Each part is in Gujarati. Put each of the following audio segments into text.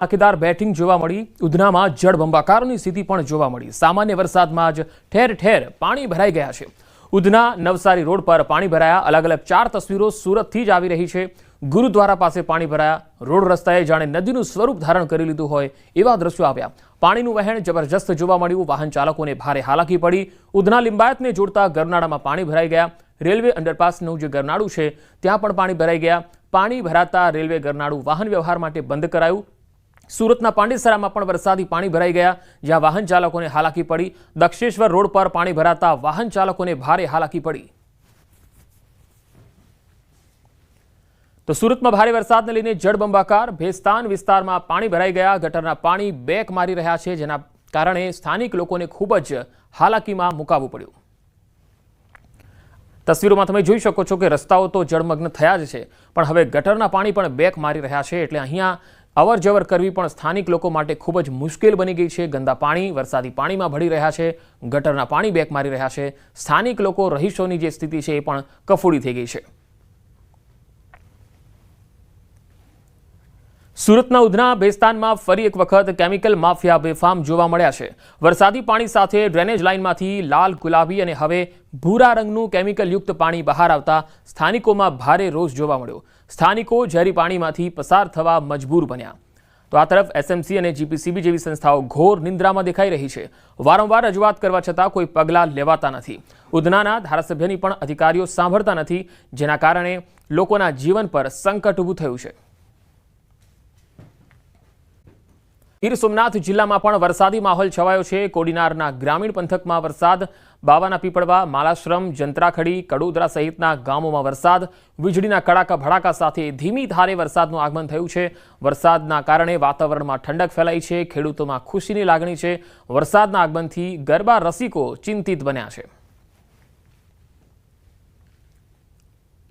ધમાકેદાર બેટિંગ જોવા મળી। ઉધનામાં જળબંબાકારની સ્થિતિ પણ જોવા મળી। સામાન્ય વરસાદમાં જ ઠેર ઠેર પાણી ભરાઈ ગયા છે। ઉધના નવસારી રોડ પર પાણી ભરાયા। અલગ અલગ 4 તસવીરો સુરતથી જ આવી રહી છે। ગુરુદ્વારા પાસે પાણી ભરાયા। રોડ રસ્તાએ જાણે નદીનું સ્વરૂપ ધારણ કરી લીધું હોય એવા દ્રશ્યો આવ્યા। પાણીનું વહેણ જબરજસ્ત જોવા મળ્યું। વાહન ચાલકોને ભારે હાલાકી પડી। ઉધના લિંબાયતને જોડતા ગરનાળામાં પાણી ભરાઈ ગયા। રેલવે અંડરપાસનું જે ગરનાળું છે ત્યાં પણ પાણી ભરાઈ ગયા। પાણી ભરાતા રેલવે ગરનાળું વાહન વ્યવહાર માટે બંધ કરાયું। सूरतना पांडेसरामां पण वरसादी पाणी भराई गया, ज्यां वाहन चालकोने हालाकी पड़ी। दक्षेश्वर रोड पर पाणी भराता वाहन चालकोने भारे हालाकी पड़ी। तो सूरत में भारे वरसादने लईने जळबंबाकार। भेस्तान विस्तारमां पाणी भराई गया। गटરના पाणी बेक मारी રહ્યા છે, જેના કારણે સ્થાનિક લોકોને ખૂબ જ હાલાકીમાં મુકાવવું પડ્યું। તસવીરોમાં તમે જોઈ શકો છો કે રસ્તાઓ તો જળમગ્ન થયા જ છે, પણ હવે ગટરના પાણી પણ બેક મારી રહ્યા છે, એટલે અહીંયા અવર જવર કરવી પણ સ્થાનિક લોકો માટે ખૂબ જ મુશ્કેલ બની ગઈ છે। ગંદા પાણી વરસાદી પાણીમાં ભળી રહ્યા છે, ગટરના પાણી બેક મારી રહ્યા છે। સ્થાનિક લોકો રહીશોની જે સ્થિતિ છે એ પણ કફોડી થઈ ગઈ છે। સુરતના ઉધના બેસ્તાનમાં ફરી એક વખત કેમિકલ માફિયા બેફામ જોવા મળ્યા છે। વરસાદી પાણી સાથે ડ્રેનેજ લાઇનમાંથી લાલ, ગુલાબી અને હવે ભૂરા રંગનું કેમિકલયુક્ત પાણી બહાર આવતા સ્થાનિકોમાં ભારે રોષ જોવા મળ્યો। સ્થાનિકો ઝેરી પાણીમાંથી પસાર થવા મજબૂર બન્યા। તો આ તરફ એસએમસી અને જીપીસીબી જેવી સંસ્થાઓ ઘોર નિંદ્રામાં દેખાઈ રહી છે। વારંવાર રજૂઆત કરવા છતાં કોઈ પગલાં લેવાતા નથી। ઉધનાના ધારાસભ્યની પણ અધિકારીઓ સાંભળતા નથી, જેના કારણે લોકોના જીવન પર સંકટ ઊભું થયું છે। ગીર સોમનાથ જિલ્લામાં પણ વરસાદી માહોલ છવાયો છે। કોડીનારના ગ્રામીણ પંથકમાં વરસાદ। બાવાના પીપળવા, માલાશ્રમ, જંત્રાખડી, કડોદરા સહિતના ગામોમાં વરસાદ। વીજળીના કડાકા ભડાકા સાથે ધીમી ધારે વરસાદનું આગમન થયું છે। વરસાદના કારણે વાતાવરણમાં ઠંડક ફેલાઈ છે। ખેડૂતોમાં ખુશીની લાગણી છે। વરસાદના આગમનથી ગરબા રસિકો ચિંતિત બન્યા છે।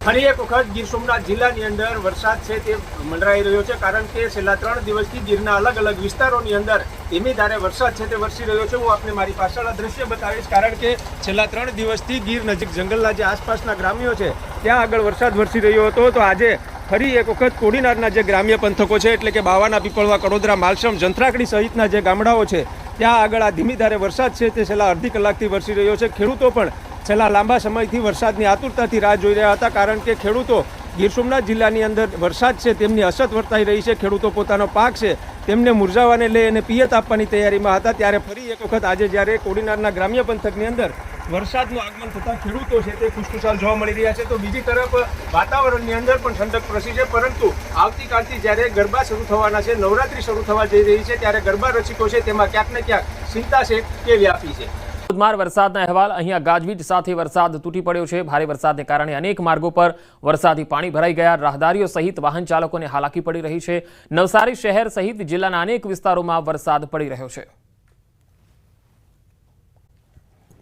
ફરી એક વખત ગીર સોમનાથ જિલ્લાની અંદર વરસાદ છે તે મંડરાઈ રહ્યો છે, કારણ કે છેલ્લા 3 દિવસથી ગીરના અલગ અલગ વિસ્તારોની અંદર ધીમી ધારે વરસાદ છે તે વરસી રહ્યો છે। હું આપને મારી પાછળના દ્રશ્ય બતાવીશ, કારણ કે છેલ્લા 3 દિવસથી ગીર નજીક જંગલના જે આસપાસના ગ્રામ્યો છે ત્યાં આગળ વરસાદ વરસી રહ્યો હતો। તો આજે ફરી એક વખત કોડીનારના જે ગ્રામ્ય પંથકો છે, એટલે કે બાવાના પીપળવા, કડોદરા, માલશ્રમ, જંત્રાકડી સહિતના જે ગામડાઓ છે ત્યાં આગળ આ ધીમી ધારે વરસાદ છે તે છેલ્લા અડધી કલાકથી વરસી રહ્યો છે। ખેડૂતો પણ છેલ્લા લાંબા સમયથી વરસાદની આતુરતાથી રાહ જોઈ રહ્યા હતા, કારણ કે ખેડૂતો ગીર સોમનાથ જિલ્લાની અંદર વરસાદ છે તેમની અછત વર્તાઈ રહી છે। ખેડૂતો પોતાનો પાક છે તેમને મુરઝાવાને લઈ અને પિયત આપવાની તૈયારીમાં હતા। ત્યારે ફરી એક વખત આજે જ્યારે કોડીનારના ગ્રામ્ય પંથકની અંદર વરસાદનું આગમન થતાં ખેડૂતો છે તે ખુશખુશાલ જોવા મળી રહ્યા છે। તો બીજી તરફ વાતાવરણની અંદર પણ ઠંડક પ્રસરી છે, પરંતુ આવતીકાલથી જ્યારે ગરબા શરૂ થવાના છે, નવરાત્રી શરૂ થવા જઈ રહી છે, ત્યારે ગરબા રસિકો છે તેમાં ક્યાંક ને ક્યાંક ચિંતા છે કે વ્યાપી છે। ધોધમાર વરસાદના અહેવાલ। અહીંયા ગાજવીજ સાથે વરસાદ તૂટી પડ્યો છે। ભારે વરસાદને કારણે અનેક માર્ગો પર વરસાદી પાણી ભરાઈ ગયા। રાહદારીઓ સહિત વાહન ચાલકોને હાલાકી પડી રહી છે। નવસારી શહેર સહિત જિલ્લાના અનેક વિસ્તારોમાં વરસાદ પડી રહ્યો છે।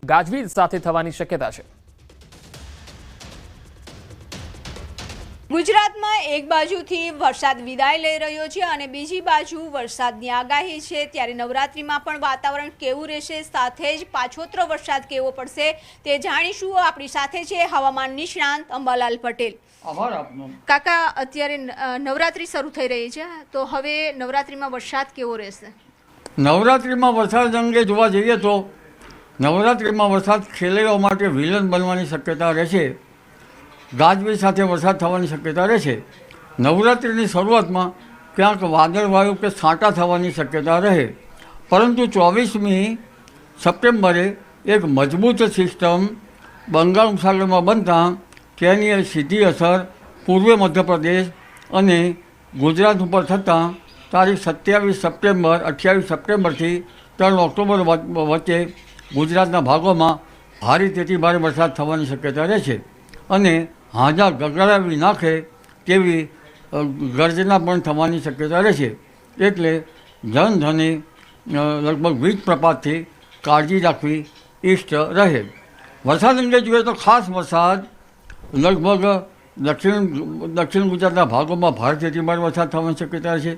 ગાજવીજ સાથે થવાની શક્યતા છે। ગુજરાતમાં એક બાજુથી વરસાદ વિદાય લઈ રહ્યો છે અને બીજી બાજુ વરસાદની આગાહી છે, ત્યારે નવરાત્રીમાં પણ વાતાવરણ કેવું રહેશે, સાથે જ પાછોતરો વરસાદ કેવો પડશે તે જાણીશું। આપણી સાથે છે હવામાન નિષ્ણાંત અંબાલાલ પટેલ। કાકા, અત્યારે નવરાત્રી શરૂ થઈ રહી છે, તો હવે નવરાત્રીમાં વરસાદ કેવો રહેશે? નવરાત્રીમાં વરસાદ અંગે જોવા જઈએ તો નવરાત્રીમાં વરસાદ ખેલૈયાઓ માટે વિલન બનવાની શક્યતા રહેશે। ગાજવીજ સાથે વરસાદ થવાની શક્યતા રહેશે। નવરાત્રિની શરૂઆતમાં ક્યાંક વાદળવાયુ કે છાંટા થવાની શક્યતા રહે, પરંતુ 24મી સપ્ટેમ્બરે એક મજબૂત સિસ્ટમ બંગાળ ઉપસાગરમાં બનતા તેની સીધી અસર પૂર્વ મધ્યપ્રદેશ અને ગુજરાત ઉપર થતાં તારીખ 27 સપ્ટેમ્બર 28 સપ્ટેમ્બરથી 3 ઓક્ટોબર વચ્ચે ગુજરાતના ભાગોમાં ભારેથી ભારે વરસાદ થવાની શક્યતા રહેશે અને હાજા ગગડાવી નાખે તેવી ગર્જના પણ થવાની શક્યતા રહેશે। એટલે જનધને લગભગ વીજ પ્રપાતથી કાળજી રાખવી ઇષ્ટ રહે। વરસાદ અંગે જોઈએ તો ખાસ વરસાદ લગભગ દક્ષિણ ગુજરાતના ભાગોમાં ભારેથી ભારે વરસાદ થવાની શક્યતા રહેશે।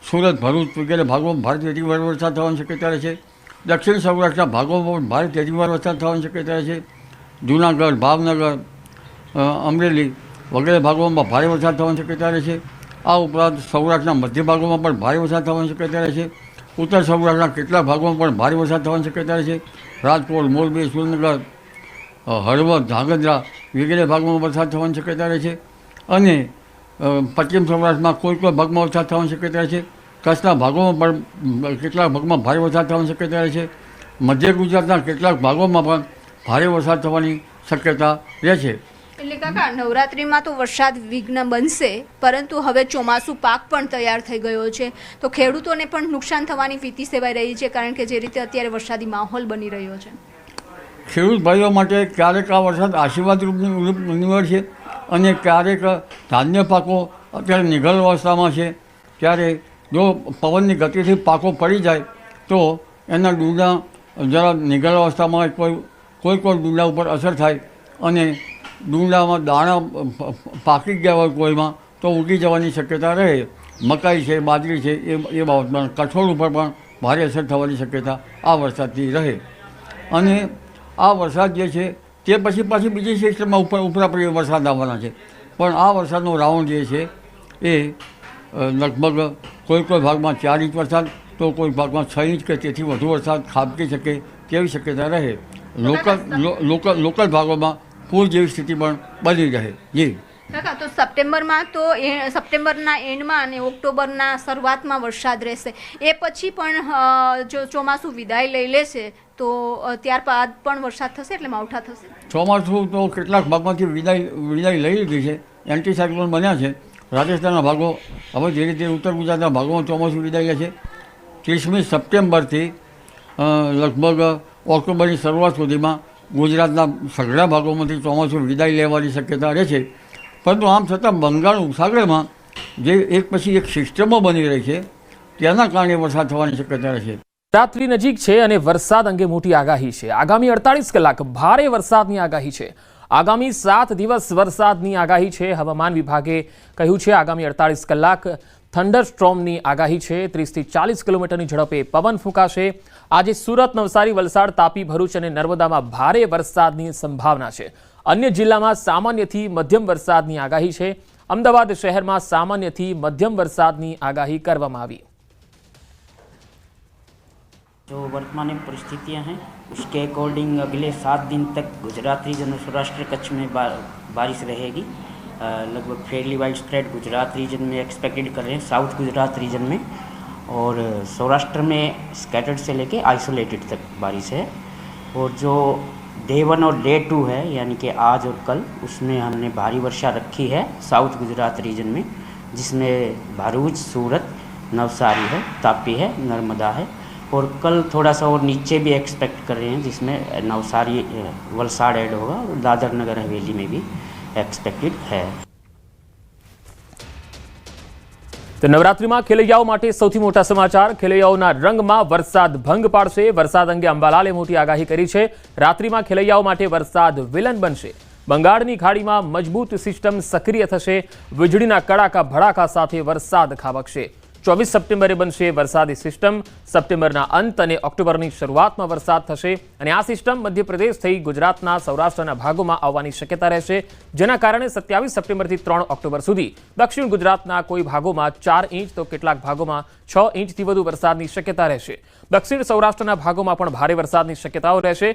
સુરત, ભરૂચ વગેરે ભાગોમાં ભારેથી ભારે વરસાદ થવાની શક્યતા રહેશે। દક્ષિણ સૌરાષ્ટ્રના ભાગોમાં ભારેથી ભારે વરસાદ થવાની શક્યતા રહેશે। જૂનાગઢ, ભાવનગર, અમરેલી વગેરે ભાગોમાં ભારે વરસાદ થવાની શક્યતા રહેશે। આ ઉપરાંત સૌરાષ્ટ્રના મધ્ય ભાગોમાં પણ ભારે વરસાદ થવાની શક્યતા રહે છે. ઉત્તર સૌરાષ્ટ્રના કેટલાક ભાગોમાં પણ ભારે વરસાદ થવાની શક્યતા રહે છે. રાજકોટ, મોરબી, સુરેન્દ્રનગર, હળવદ, ધ્રાંગધ્રા વગેરે ભાગોમાં વરસાદ થવાની શક્યતા રહે છે. અને પશ્ચિમ સૌરાષ્ટ્રમાં કોઈ ભાગમાં વરસાદ થવાની શક્યતા રહે છે. કચ્છના ભાગોમાં પણ કેટલાક ભાગમાં ભારે વરસાદ થવાની શક્યતા રહે છે. મધ્ય ગુજરાતના કેટલાક ભાગોમાં પણ ભારે વરસાદ થવાની શક્યતા રહે છે. એટલે કાકા નવરાત્રિમાં તો વરસાદ વિઘ્ન બનશે, પરંતુ હવે ચોમાસું પાક પણ તૈયાર થઈ ગયો છે, તો ખેડૂતોને પણ નુકસાન થવાની ભીતિ સેવાઈ રહી છે, કારણ કે જે રીતે અત્યારે વરસાદી માહોલ બની રહ્યો છે. ખેડૂત ભાઈઓ માટે ક્યારેક આ વરસાદ આશીર્વાદરૂપ નીવડશે અને ક્યારેક ધાન્ય પાકો અત્યારે નિગલ અવસ્થામાં છે, ત્યારે જો પવનની ગતિથી પાકો પડી જાય તો એના ડૂંડા જરા નિગલ અવસ્થામાં કોઈ ડૂંડા ઉપર અસર થાય અને ડુંગળામાં દાણા પાકી ગયા હોય કોઈમાં તો ઉગી જવાની શક્યતા રહે. મકાઈ છે, બાજરી છે, એ બાબતમાં કઠોળ ઉપર પણ ભારે અસર થવાની શક્યતા આ વરસાદથી રહે. અને આ વરસાદ જે છે તે પછી પાછી બીજી સિસ્ટમમાં ઉપરા વરસાદ આવવાના છે, પણ આ વરસાદનો રાઉન્ડ જે છે એ લગભગ કોઈ ભાગમાં 4 ઇંચ વરસાદ તો કોઈ ભાગમાં 6 ઇંચ કે તેથી વધુ વરસાદ ખાબકી શકે તેવી શક્યતા રહે. લોકલ ભાગોમાં પૂર જેવી સ્થિતિ પણ બની રહે. જી કાકા, તો સપ્ટેમ્બરના એન્ડમાં અને ઓક્ટોબરના શરૂઆતમાં વરસાદ રહેશે, એ પછી પણ જો ચોમાસું વિદાય લઈ લેશે તો ત્યારબાદ પણ વરસાદ થશે, એટલે માવઠા થશે. ચોમાસું તો કેટલાક ભાગમાંથી વિદાય લઈ લીધી છે. એન્ટી સાયક્લોન બન્યા છે. રાજસ્થાનના ભાગો હવે ધીરે ધીરે ઉત્તર ગુજરાતના ભાગોમાં ચોમાસું વિદાય લે છે. 30મી સપ્ટેમ્બરથી લગભગ ઓક્ટોબરની શરૂઆત સુધીમાં ગુજરાતના સઘળા ભાગોમાંથી ચોમાસું વિદાય લેવાની શક્યતા રહે છે. પરંતુ આમ છતાં બંગાળ ઉપસાગરમાં જે એક પછી એક સિસ્ટમો બની રહી છે તેના કારણે વરસાદ થવાની શક્યતા રહે છે. રાત્રિ નજીક છે અને વરસાદ અંગે મોટી આગાહી છે. આગામી 48 કલાક ભારે વરસાદની આગાહી છે. આગામી 7 દિવસ વરસાદની આગાહી છે. હવામાન વિભાગે કહ્યું છે આગામી 48 કલાક થંડરસ્ટ્રોમની આગાહી છે. 30 થી 40 કિલોમીટરની ઝડપે પવન ફૂંકાશે. આજે સુરત, નવસારી, વલસાડ, તાપી, ભરૂચ અને નર્મદામાં ભારે વરસાદની સંભાવના છે. અન્ય જિલ્લામાં સામાન્યથી મધ્યમ વરસાદની આગાહી છે. અમદાવાદ શહેરમાં સામાન્યથી મધ્યમ વરસાદની આગાહી કરવામાં આવી. जो वर्तमान परिस्थितियां हैं उसके अकॉर्डिंग अगले 7 दिन तक गुजरात रीजन और सौराष्ट्र कच्छ में बारिश रहेगी. लगभग fairly widespread Gujarat region में एक्सपेक्टेड कर रहे हैं, साउथ गुजरात रीजन में, और सौराष्ट्र में स्कैटर्ड से लेके आइसोलेटेड तक बारिश है. और जो डे 1 और डे 2 है, यानी कि आज और कल, उसमें हमने भारी वर्षा रखी है साउथ गुजरात रीजन में, जिसमें भरूच, सूरत, नवसारी है, तापी है, नर्मदा है. और कल थोड़ा सा और नीचे भी एक्सपेक्ट कर रहे हैं, जिसमें नवसारी, वलसाड़ ऐड होगा, और दादर नगर हवेली में भी एक्सपेक्टेड है. તો નવરાત્રિમાં ખેલૈયાઓ માટે સૌથી મોટા સમાચાર. ખેલૈયાઓના રંગમાં વરસાદ ભંગ પાડશે. વરસાદ અંગે અંબાલાલે મોટી આગાહી કરી છે. રાત્રિમાં ખેલૈયાઓ માટે વરસાદ વિલન બનશે. બંગાળની ખાડીમાં મજબૂત સિસ્ટમ સક્રિય થશે. વીજળીના કડાકા ભડાકા સાથે વરસાદ ખાબકશે. 24 સપ્ટેમ્બરે બનશે વરસાદી સિસ્ટમ. સપ્ટેમ્બરના અંત અને ઓક્ટોબરની શરૂઆતમાં વરસાદ થશે અને આ સિસ્ટમ મધ્યપ્રદેશ થઈ ગુજરાતના સૌરાષ્ટ્રના ભાગોમાં આવવાની શક્યતા રહેશે, જેના કારણે 27 સપ્ટેમ્બરથી 3 ઓક્ટોબર સુધી દક્ષિણ ગુજરાતના કોઈ ભાગોમાં 4 ઇંચ તો કેટલાક ભાગોમાં 6 ઇંચથી વધુ વરસાદની શક્યતા રહેશે. દક્ષિણ સૌરાષ્ટ્રના ભાગોમાં પણ ભારે વરસાદની શક્યતાઓ રહેશે.